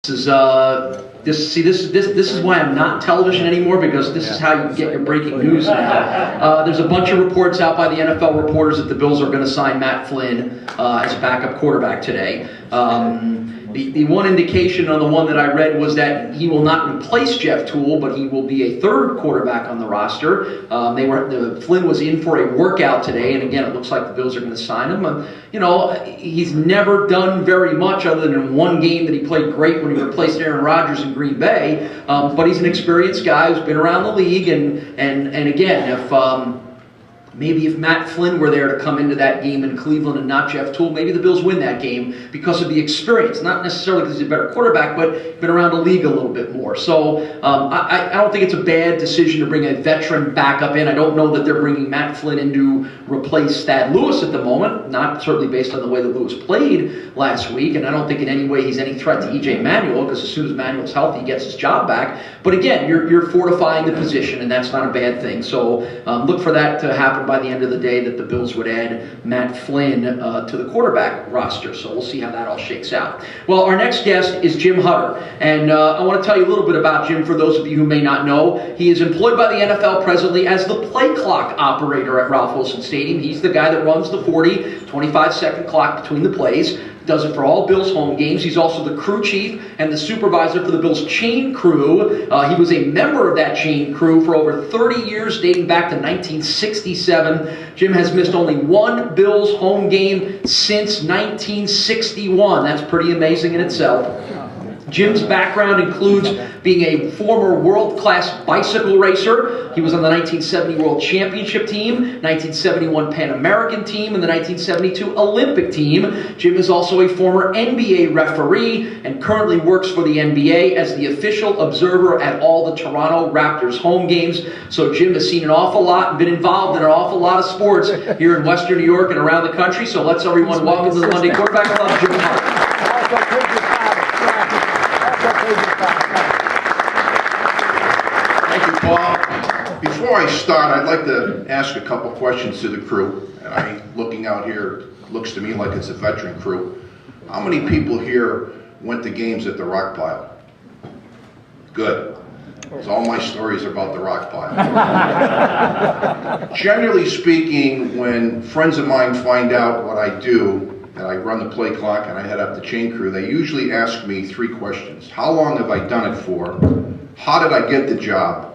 This is why I'm not television anymore, because this is how you get your breaking news now. There's a bunch of reports out by the NFL reporters that the Bills are going to sign Matt Flynn as backup quarterback today. The one indication on the one that I read was that he will not replace Jeff Toole, but he will be a third quarterback on the roster. Flynn was in for a workout today, and again, it looks like the Bills are going to sign him. He's never done very much other than one game that he played great when he replaced Aaron Rodgers in Green Bay. But he's an experienced guy who's been around the league, and again, maybe if Matt Flynn were there to come into that game in Cleveland and not Jeff Toole, maybe the Bills win that game because of the experience. Not necessarily because he's a better quarterback, but been around the league a little bit more. So I don't think it's a bad decision to bring a veteran backup in. I don't know that they're bringing Matt Flynn in to replace Thad Lewis at the moment, not certainly based on the way that Lewis played last week, and I don't think in any way he's any threat to E.J. Manuel, because as soon as Manuel's healthy, he gets his job back. But again, you're fortifying the position, and that's not a bad thing. So look for that to happen by the end of the day, that the Bills would add Matt Flynn to the quarterback roster. So we'll see how that all shakes out. Well, our next guest is Jim Hutter, and I want to tell you a little bit about Jim for those of you who may not know. He is employed by the NFL presently as the play clock operator at Ralph Wilson Stadium. He's the guy that runs the 25-second clock between the plays. Does it for all Bills home games. He's also the crew chief and the supervisor for the Bills chain crew. He was a member of that chain crew for over 30 years, dating back to 1967. Jim has missed only one Bills home game since 1961. That's pretty amazing in itself. Jim's background includes being a former world-class bicycle racer. He was on the 1970 World Championship team, 1971 Pan American team, and the 1972 Olympic team. Jim is also a former NBA referee and currently works for the NBA as the official observer at all the Toronto Raptors home games. So Jim has seen an awful lot and been involved in an awful lot of sports here in Western New York and around the country. So let's everyone welcome to the Monday Quarterback Club, Jim Hutter. Thank you, Paul. Before I start, I'd like to ask a couple questions to the crew. And looking out here, looks to me like it's a veteran crew. How many people here went to games at the Rock Pile? Good. Because all my stories are about the Rock Pile. Generally speaking, when friends of mine find out what I do, that I run the play clock and I head up the chain crew, they usually ask me three questions. How long have I done it for? How did I get the job?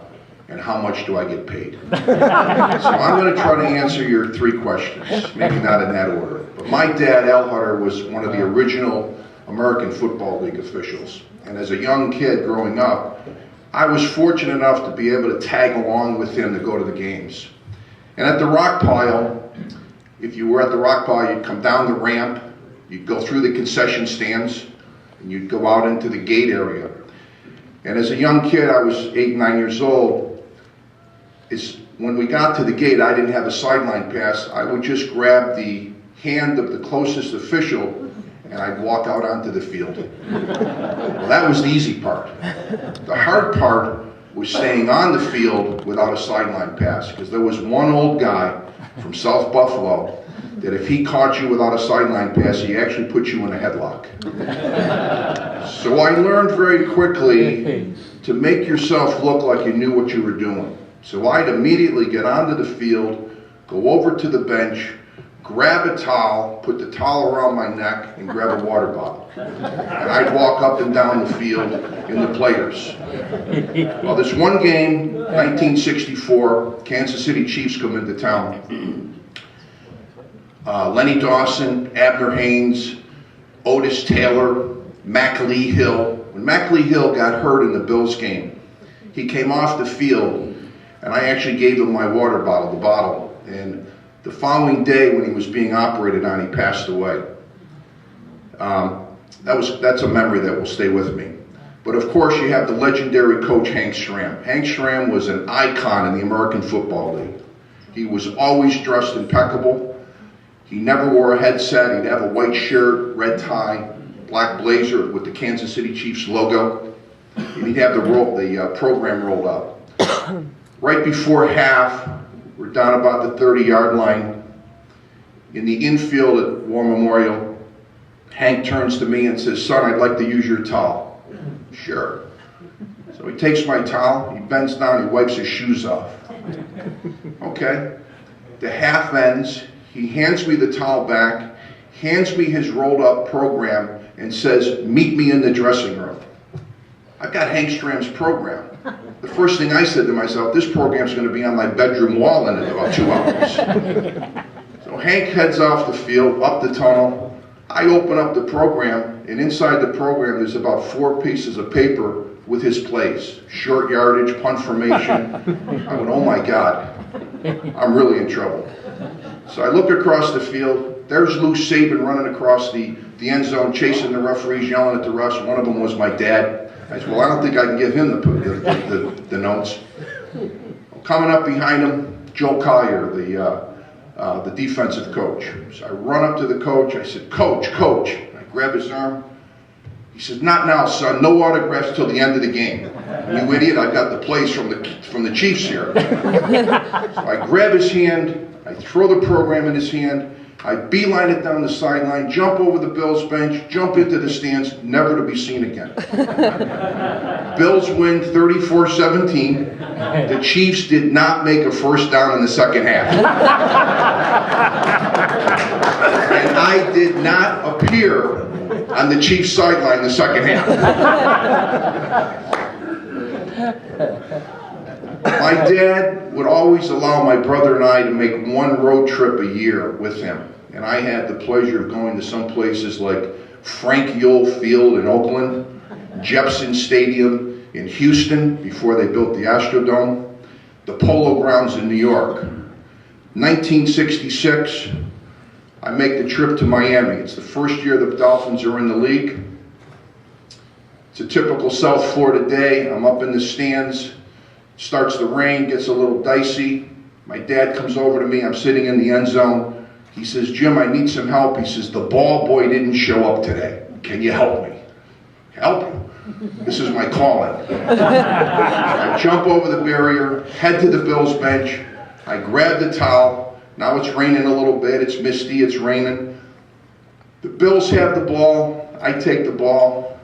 And how much do I get paid? So I'm going to try to answer your three questions, maybe not in that order. But my dad, Al Hutter, was one of the original American Football League officials. And as a young kid growing up, I was fortunate enough to be able to tag along with him to go to the games. And at the Rock Pile, if you were at the Rock Pile, you'd come down the ramp, you'd go through the concession stands, and you'd go out into the gate area. And as a young kid, I was 8, 9 years old, when we got to the gate, I didn't have a sideline pass. I would just grab the hand of the closest official, and I'd walk out onto the field. Well, that was the easy part. The hard part was staying on the field without a sideline pass, because there was one old guy from South Buffalo that if he caught you without a sideline pass, he actually put you in a headlock. So I learned very quickly to make yourself look like you knew what you were doing. So I'd immediately get onto the field, go over to the bench, grab a towel, put the towel around my neck, and grab a water bottle. And I'd walk up and down the field in the players. Well, this one game, 1964, Kansas City Chiefs come into town. Lenny Dawson, Abner Haynes, Otis Taylor, Mac Lee Hill. When Mac Lee Hill got hurt in the Bills game, he came off the field, and I actually gave him my water bottle, the bottle. And the following day, when he was being operated on, he passed away. That's a memory that will stay with me. But of course, you have the legendary coach Hank Stram. Hank Stram was an icon in the American Football League. He was always dressed impeccable. He never wore a headset. He'd have a white shirt, red tie, black blazer with the Kansas City Chiefs logo. And he'd have the program rolled up. Right before half, we're down about the 30-yard line. In the infield at War Memorial, Hank turns to me and says, "Son, I'd like to use your towel." Sure. So he takes my towel, he bends down, he wipes his shoes off. Okay. The half ends, he hands me the towel back, hands me his rolled up program, and says, meet me in the dressing room. I've got Hank Stram's program. The first thing I said to myself, this program's going to be on my bedroom wall in about 2 hours. So Hank heads off the field, up the tunnel. I open up the program, and inside the program there's about 4 pieces of paper with his plays. Short yardage, punt formation. I went, oh my God, I'm really in trouble. So I look across the field. There's Lou Saban running across the end zone, chasing the referees, yelling at the refs. One of them was my dad. I said, well, I don't think I can give him the notes. Coming up behind him, Joe Collier, the defensive coach. So I run up to the coach. I said, Coach. I grab his arm. He says, not now, son. No autographs till the end of the game. You idiot, I've got the plays from the Chiefs here. So I grab his hand. I throw the program in his hand. I beeline it down the sideline, jump over the Bills bench, jump into the stands, never to be seen again. Bills win 34-17. The Chiefs did not make a first down in the second half. And I did not appear on the Chiefs sideline the second half. My dad would always allow my brother and I to make one road trip a year with him. And I had the pleasure of going to some places like Frank Yule Field in Oakland, Jepson Stadium in Houston before they built the Astrodome, the Polo Grounds in New York. 1966, I make the trip to Miami. It's the first year the Dolphins are in the league. It's a typical South Florida day. I'm up in the stands. Starts the rain, gets a little dicey. My dad comes over to me. I'm sitting in the end zone. He says, Jim, I need some help. He says, the ball boy didn't show up today. Can you help me? Help you? This is my calling. I jump over the barrier, head to the Bills bench. I grab the towel. Now it's raining a little bit. It's misty. It's raining. The Bills have the ball. I take the ball.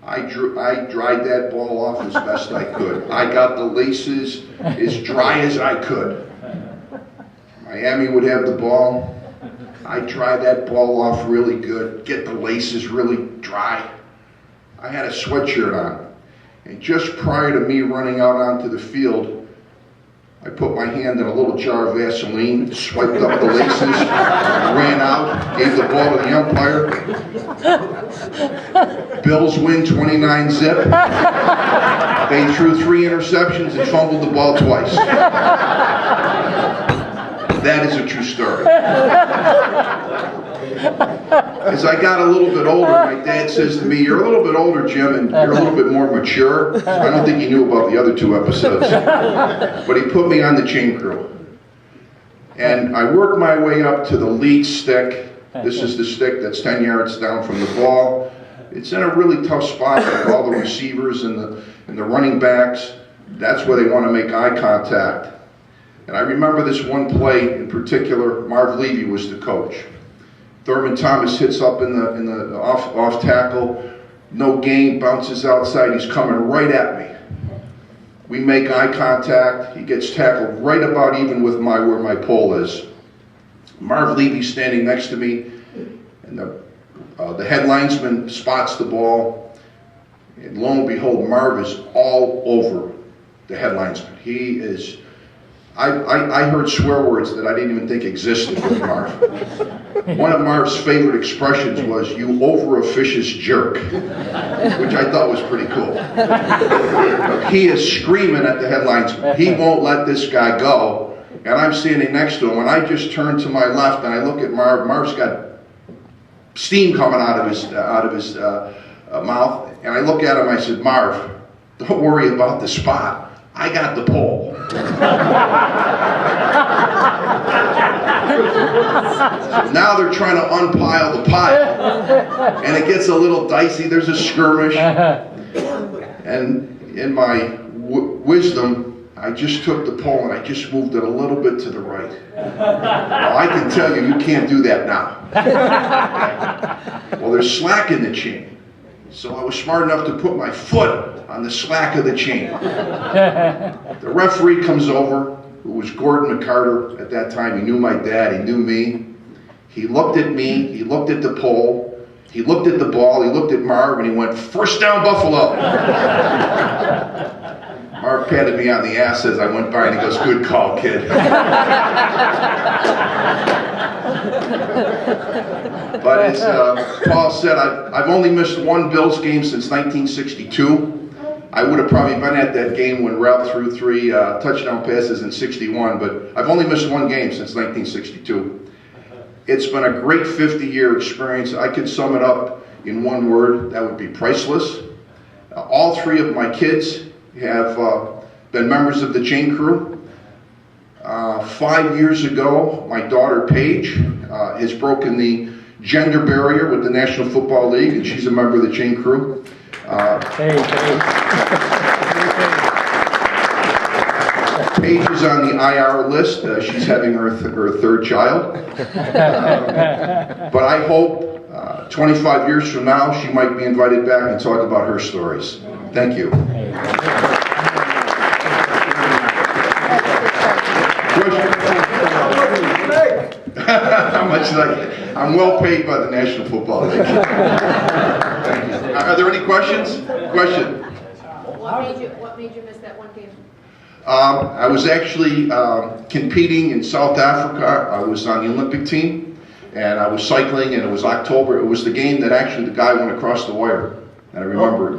I dried that ball off as best I could. I got the laces as dry as I could. Miami would have the ball. I dry that ball off really good, get the laces really dry. I had a sweatshirt on. And just prior to me running out onto the field, I put my hand in a little jar of Vaseline, swiped up the laces, ran out, gave the ball to the umpire. Bills win 29-zip. They threw 3 interceptions and fumbled the ball twice. That is a true story. As I got a little bit older, my dad says to me, you're a little bit older, Jim, and you're a little bit more mature. I don't think he knew about the other 2 episodes. But he put me on the chain crew. And I worked my way up to the lead stick. This is the stick that's 10 yards down from the ball. It's in a really tough spot with all the receivers and the running backs. That's where they want to make eye contact. And I remember this one play in particular. Marv Levy was the coach. Thurman Thomas hits up in the off tackle, no gain, bounces outside. He's coming right at me. We make eye contact. He gets tackled right about even with where my pole is. Marv Levy's standing next to me, and the head linesman spots the ball, and lo and behold, Marv is all over the head linesman. He is. I heard swear words that I didn't even think existed with Marv. One of Marv's favorite expressions was, you over-officious jerk, which I thought was pretty cool. He is screaming at the head linesman. He won't let this guy go, and I'm standing next to him, and I just turn to my left, and I look at Marv. Marv's got steam coming out of his mouth, and I look at him, I said, Marv, don't worry about the spot. I got the pole. Now they're trying to unpile the pile, and it gets a little dicey. There's a skirmish, and in my wisdom, I just took the pole and I just moved it a little bit to the right. Well, I can tell you can't do that now. Well, there's slack in the chain. so I was smart enough to put my foot on the slack of the chain. The referee comes over, who was Gordon McCarter at that time. He knew my dad, he knew me. He looked at me, he looked at the pole, he looked at the ball, he looked at Marv, and he went, "First down, Buffalo." Marv patted me on the ass as I went by, and he goes, "Good call, kid." But as Paul said, I've only missed one Bills game since 1962. I would have probably been at that game when Ralph threw 3 touchdown passes in 61, but I've only missed one game since 1962. It's been a great 50-year experience. I could sum it up in one word, that would be priceless. All 3 of my kids have been members of the chain crew. 5 years ago, my daughter Paige has broken the gender barrier with the National Football League, and she's a member of the chain crew. Paige is on the IR list. She's having her 3rd child. But I hope 25 years from now she might be invited back and talk about her stories. Thank you. How much I'm well paid by the National Football League. Thank you. Are there any questions? Question. What made you miss that one game? I was actually competing in South Africa. I was on the Olympic team, and I was cycling, and it was October. It was the game that actually the guy went across the wire, and I remember it.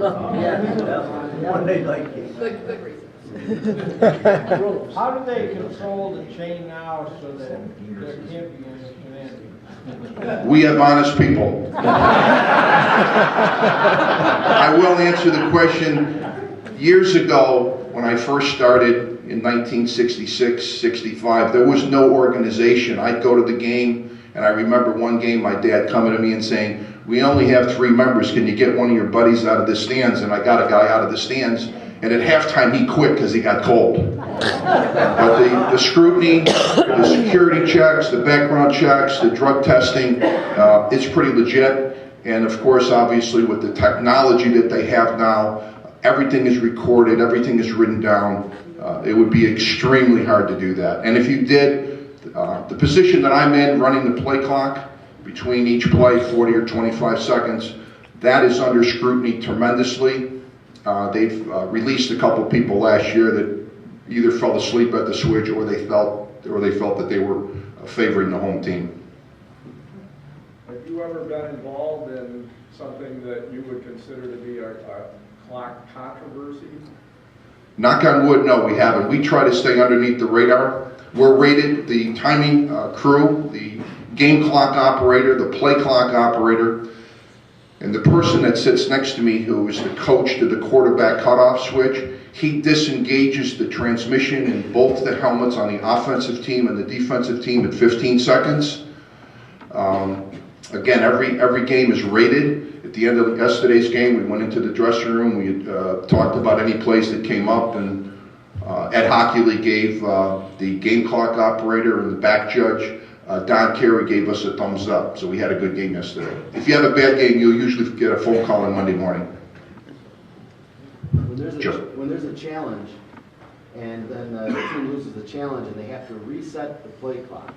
One day like it. Good reason. How do they control the chain now so that there can't be any humanity? We have honest people. I will answer the question. Years ago, when I first started in 1966, 65, there was no organization. I'd go to the game, and I remember one game my dad coming to me and saying, "We only have 3 members, can you get one of your buddies out of the stands?" And I got a guy out of the stands, and at halftime he quit because he got cold. But the scrutiny, the security checks, the background checks, the drug testing, it's pretty legit. And of course, obviously, with the technology that they have now, everything is recorded, everything is written down. It would be extremely hard to do that. And if you did, the position that I'm in, running the play clock between each play, 40 or 25 seconds, that is under scrutiny tremendously. They've released a couple people last year that either fell asleep at the switch or they felt that they were favoring the home team. Have you ever been involved in something that you would consider to be a clock controversy? Knock on wood, no, we haven't. We try to stay underneath the radar. We're rated, the timing crew, the game clock operator, the play clock operator, and the person that sits next to me, who is the coach to the quarterback cutoff switch, he disengages the transmission in both the helmets on the offensive team and the defensive team at 15 seconds. Again, every game is rated. At the end of yesterday's game, we went into the dressing room, we talked about any plays that came up, and Ed Hockley gave the game clock operator and the back judge, Don Carey, gave us a thumbs up. So we had a good game yesterday. If you have a bad game, you'll usually get a phone call on Monday morning. When there's a challenge, and then the team loses the challenge, and they have to reset the play clock,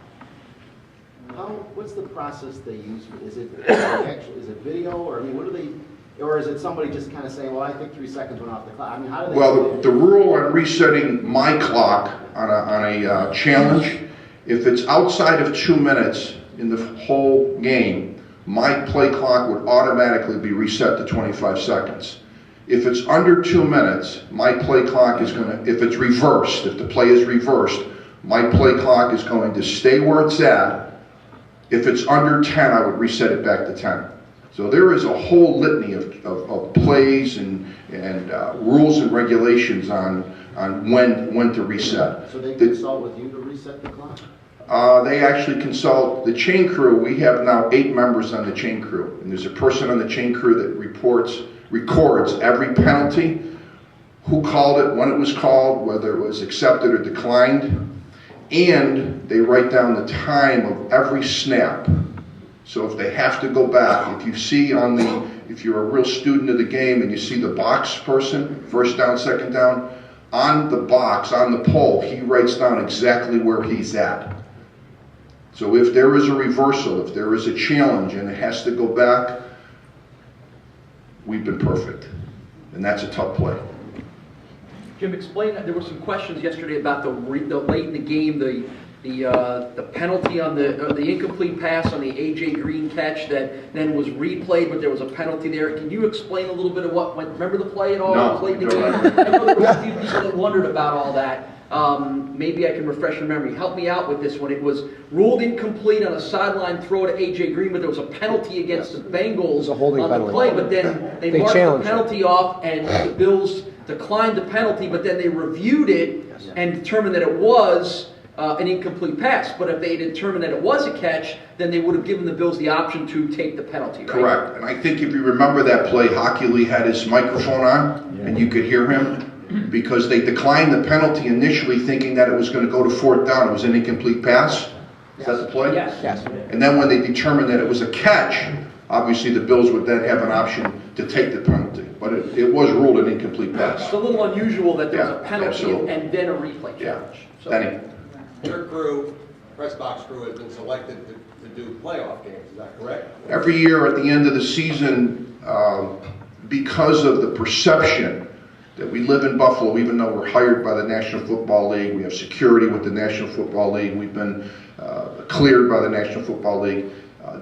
what's the process they use? Is it video, or I mean, what do they, or is it somebody just kind of saying, well, I think 3 seconds went off the clock? I mean, how do they? Well, the rule on resetting my clock on a challenge, if it's outside of 2 minutes in the whole game, my play clock would automatically be reset to 25 seconds. If it's under 2 minutes, my play clock is going to, if it's reversed, if the play is reversed, my play clock is going to stay where it's at. If it's under 10, I would reset it back to 10. So there is a whole litany of plays and rules and regulations on when to reset. So they consult with you to reset the clock? They actually consult the chain crew. We have now 8 members on the chain crew. And there's a person on the chain crew that records every penalty, who called it, when it was called, whether it was accepted or declined. And they write down the time of every snap. So if they have to go back, if you see on the if you're a real student of the game and you see the box person, first down, second down, on the box, on the pole, he writes down exactly where he's at. So if there is a reversal, if there is a challenge and it has to go back, we've been perfect. And that's a tough play. Jim, explain that. There were some questions yesterday about the late in the game, the penalty on the incomplete pass on the A.J. Green catch that then was replayed, but there was a penalty there. Can you explain a little bit of what went? Remember the play at all? No, It was late in the game. I know there were a few people that wondered about all that. Maybe I can refresh your memory. Help me out with this one. It was ruled incomplete on a sideline throw to A.J. Green, but there was a penalty against the Bengals on the play, but then they marked the penalty off, and the Bills declined the penalty, but then they reviewed it and determined that it was an incomplete pass. But if they had determined that it was a catch, then they would have given the Bills the option to take the penalty, right? Correct. And I think if you remember that play, Hockley had his microphone on, and you could hear him, because they declined the penalty initially thinking that it was going to go to fourth down. It was an incomplete pass. Is that the play? Yes. And then when they determined that it was a catch, obviously the Bills would then have an option to take the penalty. But it was ruled an incomplete pass. It's a little unusual that there was a Yeah, penalty absolutely. and then a replay Yeah. challenge. So- Danny? Your crew, press box crew, has been selected to do playoff games, is that correct? Every year at the end of the season, because of the perception that we live in Buffalo, even though we're hired by the National Football League, we have security with the National Football League, we've been cleared by the National Football League,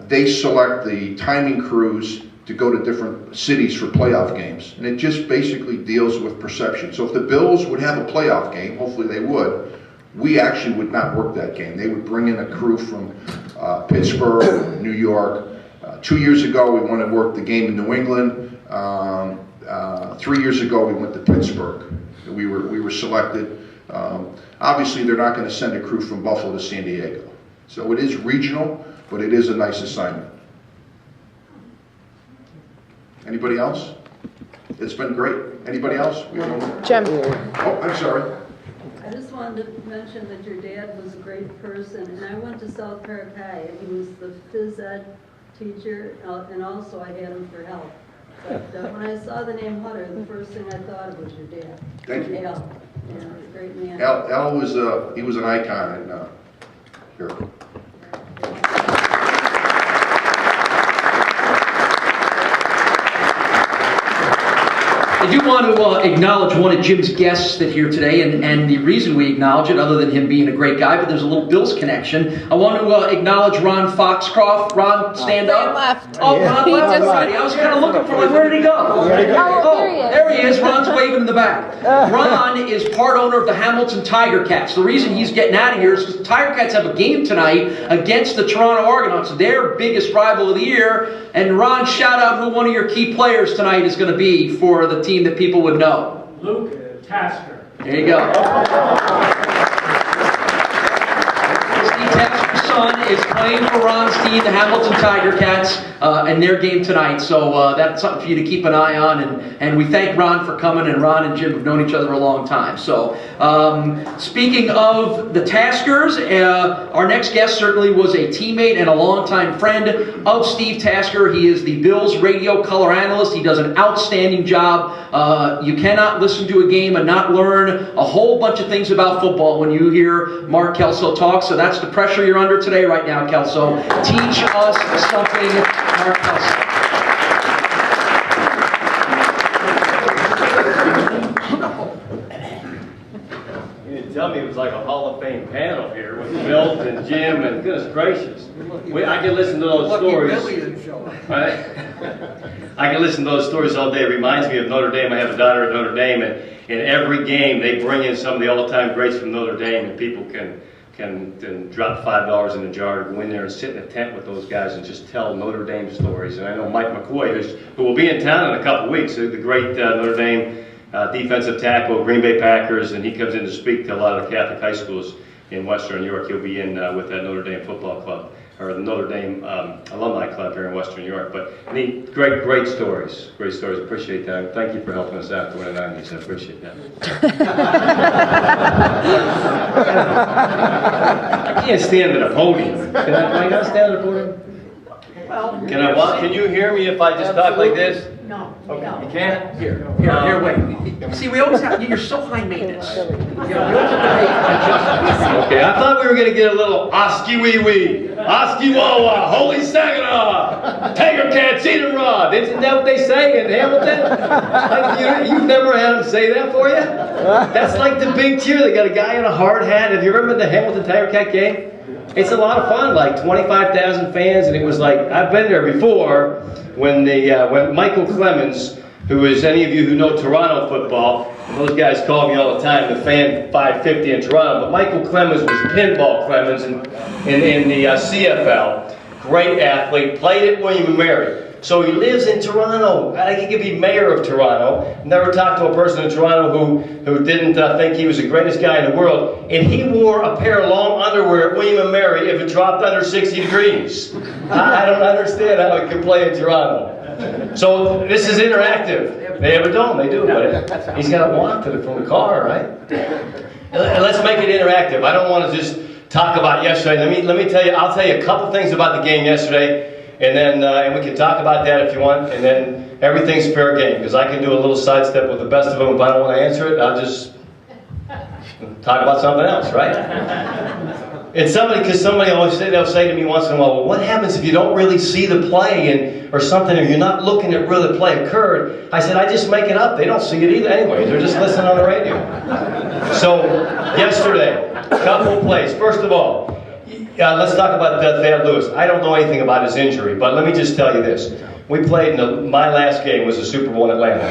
they select the timing crews to go to different cities for playoff games. And it just basically deals with perception. So if the Bills would have a playoff game, hopefully they would, we actually would not work that game. They would bring in a crew from Pittsburgh, New York. 2 years ago, we went to work the game in New England. 3 years ago, we went to Pittsburgh. We were selected. Obviously, they're not going to send a crew from Buffalo to San Diego. So it is regional, but it is a nice assignment. Anybody else? It's been great. Anybody else? Jim. Oh, I'm sorry. I just wanted to mention that your dad was a great person, and I went to South Park High, and he was the phys ed teacher, and also I had him for help. But when I saw the name Hutter, the first thing I thought of was your dad. Thank you. Al. Yeah, great man. Al was he was an icon in here. I do want to acknowledge one of Jim's guests that here today, and the reason we acknowledge it, other than him being a great guy, but there's a little Bills connection. I want to acknowledge Ron Foxcroft. Ron, stand up. left. Oh, Ron left already. I was kind of looking for him. Where did he go? Oh, there he is. Ron's waving in the back. Ron is part owner of the Hamilton Tiger Cats. The reason he's getting out of here is because the Tiger Cats have a game tonight against the Toronto Argonauts, their biggest rival of the year. And Ron, shout out who one of your key players tonight is going to be for the team that people would know. Luke Tasker. There you go. Steve Tasker's son is playing for Ron's team, the Hamilton Tiger Cats, in their game tonight. So that's something for you to keep an eye on. And we thank Ron for coming, and Ron and Jim have known each other a long time. So speaking of the Taskers, our next guest certainly was a teammate and a longtime friend of Steve Tasker. He is the Bills radio color analyst. He does an outstanding job. You cannot listen to a game and not learn a whole bunch of things about football when you hear Mark Kelso talk. So that's the pressure you're under today right now, Kelso. Teach us something, Mark Kelso. You didn't tell me it was like a Hall of Fame panel here with Milt and Jim and goodness gracious. I can listen to those stories. I can listen to those stories all day. It reminds me of Notre Dame. I have a daughter at Notre Dame, and in every game they bring in some of the all-time greats from Notre Dame, and people can drop $5 in a jar to go in there and sit in a tent with those guys and just tell Notre Dame stories. And I know Mike McCoy, who will be in town in a couple weeks, the great Notre Dame defensive tackle, Green Bay Packers, and he comes in to speak to a lot of the Catholic high schools in Western New York. He'll be in with that Notre Dame football club, or the Notre Dame alumni club here in Western New York. But great stories. Great stories. Appreciate that. Thank you for helping us out during the 90s. I appreciate that. I can't stand at a podium. Can I not stand at a podium? NFL. Can you hear me if I just talk like this? No, Okay, no. you can't? Here, wait. See, we always have, you're so high maintenance. You know, we always have to Okay, I thought we were gonna get a little Oski Wee Wee, Oski Wawa, Holy Saginaw, Tiger Cat, Cedar Rod. Isn't that what they say in Hamilton? Like, you've never had them say that for you? That's like the big cheer. They got a guy in a hard hat. Have you ever been to the Hamilton Tiger Cat game? It's a lot of fun, like 25,000 fans, and it was like, I've been there before when when Michael Clemens, who is, any of you who know Toronto football, those guys call me all the time, the fan 550 in Toronto, but Michael Clemens was Pinball Clemens in the CFL, great athlete, played at William & Mary. So he lives in Toronto. I think he could be mayor of Toronto. Never talked to a person in Toronto who didn't think he was the greatest guy in the world. And he wore a pair of long underwear at William & Mary if it dropped under 60 degrees. I don't understand how he could play in Toronto. So this is interactive. They have a dome, they do, but he's got to walk to it from the car, right? Let's make it interactive. I don't want to just talk about yesterday. Let me tell you, I'll tell you a couple things about the game yesterday. And then and we can talk about that if you want, and then everything's fair game, because I can do a little sidestep with the best of them. If I don't want to answer it, I'll just talk about something else, right? And because somebody always they'll say to me once in a while, well, what happens if you don't really see the play or something, or you're not looking at where the play occurred? I said, I just make it up. They don't see it either anyway. They're just listening on the radio. So yesterday, a couple of plays. First of all, let's talk about Thad Lewis. I don't know anything about his injury, but let me just tell you this. We played my last game was the Super Bowl in Atlanta.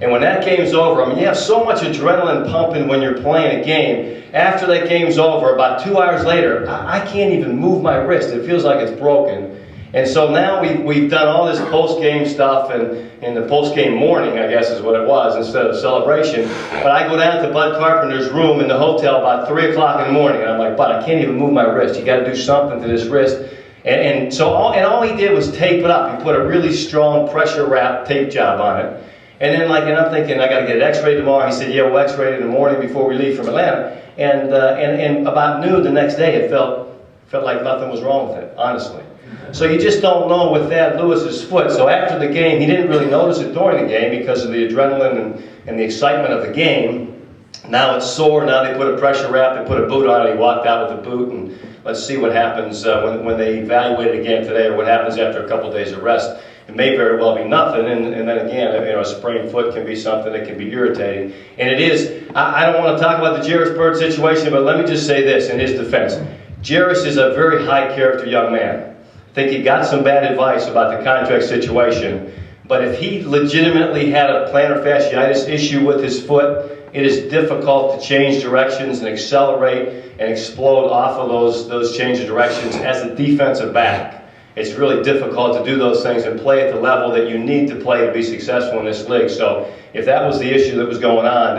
And when that game's over, I mean, you have so much adrenaline pumping when you're playing a game. After that game's over, about 2 hours later, I can't even move my wrist. It feels like it's broken. And so now we've done all this post-game stuff, and in the post-game morning, I guess is what it was, instead of celebration. But I go down to Bud Carpenter's room in the hotel about 3 o'clock in the morning, and I'm like, Bud, I can't even move my wrist. You got to do something to this wrist. And all he did was tape it up. He put a really strong pressure wrap tape job on it. And then I'm thinking, I got to get it x-rayed tomorrow. He said, yeah, we'll x-ray it in the morning before we leave from Atlanta. And about noon the next day, it felt like nothing was wrong with it, honestly. So you just don't know with Thad Lewis's foot. So after the game, he didn't really notice it during the game because of the adrenaline and the excitement of the game. Now it's sore. Now they put a pressure wrap. They put a boot on it. He walked out with a boot. And let's see what happens when they evaluate it again today, or what happens after a couple of days of rest. It may very well be nothing. And then again, a sprained foot can be something that can be irritating. And it is. I don't want to talk about the Jairus Byrd situation, but let me just say this in his defense. Jairus is a very high character young man. I think he got some bad advice about the contract situation, but if he legitimately had a plantar fasciitis issue with his foot, it is difficult to change directions and accelerate and explode off of those change of directions as a defensive back. It's really difficult to do those things and play at the level that you need to play to be successful in this league. So if that was the issue that was going on,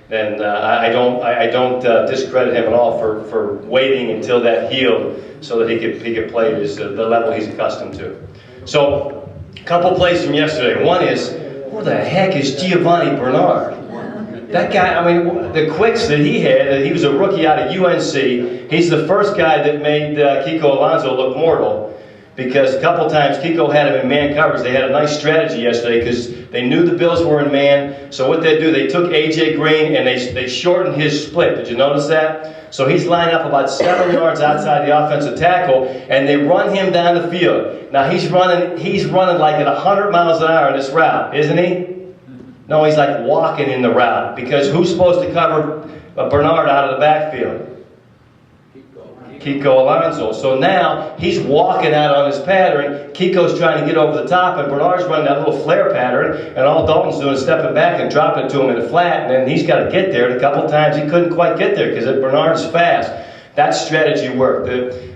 then I don't discredit him at all for waiting until that healed so that he could play at the level he's accustomed to. So, a couple plays from yesterday. One is, who the heck is Giovanni Bernard? That guy, I mean, the quicks that he had, he was a rookie out of UNC. He's the first guy that made Kiko Alonso look mortal, because a couple times Kiko had him in man coverage. They had a nice strategy yesterday because they knew the Bills were in man. So what they do, they took A.J. Green and they shortened his split. Did you notice that? So he's lined up about 7 yards outside the offensive tackle, and they run him down the field. Now he's running like at 100 miles an hour in this route, isn't he? No, he's like walking in the route, because who's supposed to cover Bernard out of the backfield? Kiko Alonso. So now he's walking out on his pattern. Kiko's trying to get over the top, and Bernard's running that little flare pattern, and all Dalton's doing is stepping back and dropping it to him in the flat, and then he's got to get there. And a couple times he couldn't quite get there because Bernard's fast. That strategy worked.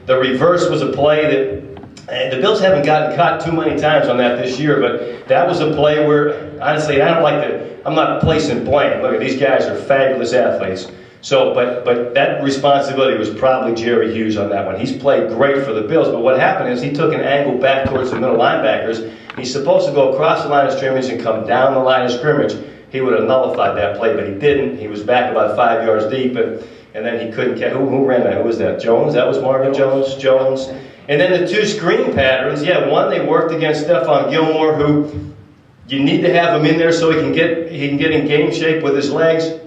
The reverse was a play that the Bills haven't gotten caught too many times on that this year, but that was a play where, honestly, I'm not placing blame. Look, these guys are fabulous athletes. So, but that responsibility was probably Jerry Hughes on that one. He's played great for the Bills, but what happened is he took an angle back towards the middle linebackers. He's supposed to go across the line of scrimmage and come down the line of scrimmage. He would have nullified that play, but he didn't. He was back about 5 yards deep, and then he couldn't catch. Who ran that? Who was that? Jones? That was Marvin Jones. And then the two screen patterns, yeah, one, they worked against Stephon Gilmore, who you need to have him in there so he can get in game shape with his legs.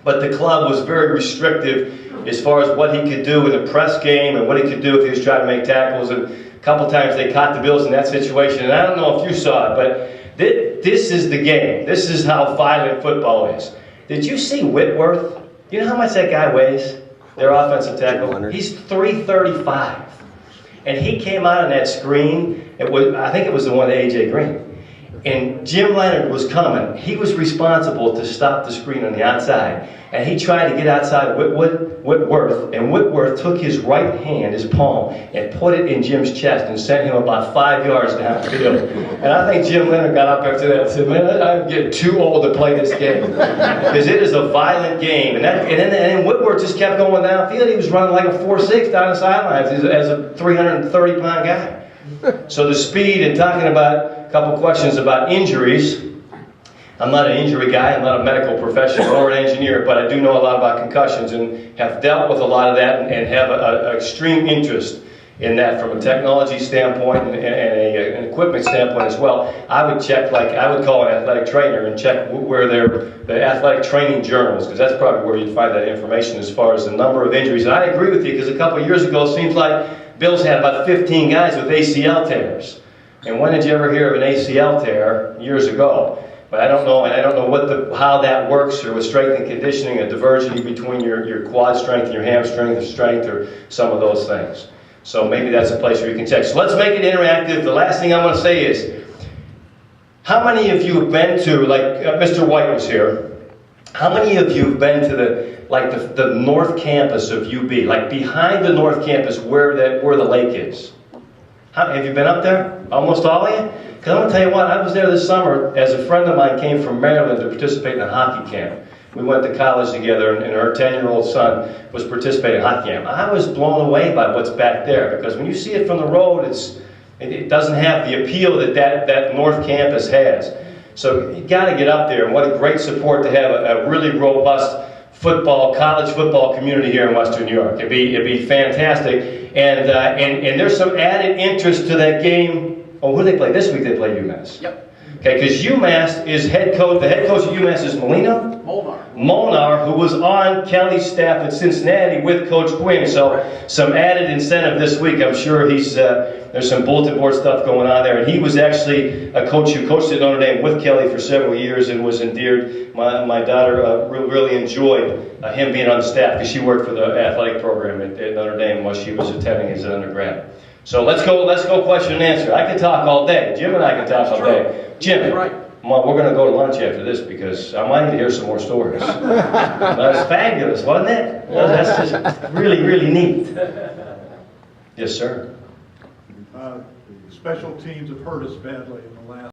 But the club was very restrictive as far as what he could do in the press game and what he could do if he was trying to make tackles. And a couple times they caught the Bills in that situation. And I don't know if you saw it, but this is the game. This is how violent football is. Did you see Whitworth? You know how much that guy weighs? Their offensive tackle? He's 335. And he came out on that screen. I think it was the one to A.J. Green. And Jim Leonard was coming. He was responsible to stop the screen on the outside. And he tried to get outside Whitworth. And Whitworth took his right hand, his palm, and put it in Jim's chest and sent him about 5 yards downfield. And I think Jim Leonard got up after that and said, man, I'm getting too old to play this game. Because it is a violent game. And then Whitworth just kept going downfield. He was running like a 4.6 down the sidelines as a 330-pound guy. So the speed, and talking about a couple questions about injuries. I'm not an injury guy, I'm not a medical professional or an engineer, but I do know a lot about concussions and have dealt with a lot of that and have an extreme interest in that from a technology standpoint and an equipment standpoint as well. I would check, I would call an athletic trainer and check where the athletic training journals, because that's probably where you'd find that information as far as the number of injuries. And I agree with you, because a couple of years ago it seems like Bills had about 15 guys with ACL tears. And when did you ever hear of an ACL tear? Years ago. But I don't know, and I don't know how that works, or with strength and conditioning, a divergence between your quad strength and your hamstring strength, or some of those things. So maybe that's a place where you can check. So let's make it interactive. The last thing I want to say is, how many of you have been to, like Mr. White was here, how many of you have been to the North Campus of UB, like behind the North Campus where the lake is? Have you been up there? Almost all of you? Because I'm going to tell you what, I was there this summer as a friend of mine came from Maryland to participate in a hockey camp. We went to college together, and her 10-year-old son was participating in a hockey camp. I was blown away by what's back there, because when you see it from the road, it doesn't have the appeal that North Campus has. So you got to get up there, and what a great support to have a really robust college football community here in Western New York. It'd be fantastic, and there's some added interest to that game. Oh, who do they play this week? They play UMass. Yep. Okay, because UMass is the head coach of UMass is Molino? Molnar, who was on Kelly's staff at Cincinnati with Coach Quinn. So some added incentive this week. I'm sure there's some bulletin board stuff going on there. And he was actually a coach who coached at Notre Dame with Kelly for several years and was endeared. My daughter really enjoyed him being on the staff, because she worked for the athletic program at Notre Dame while she was attending as an undergrad. So let's go question and answer. I can talk all day. Jim and I can talk all day. Jim, right. We're going to go to lunch after this, because I might need to hear some more stories. That was fabulous, wasn't it? That's just really, really neat. Yes, sir. Special teams have hurt us badly in the last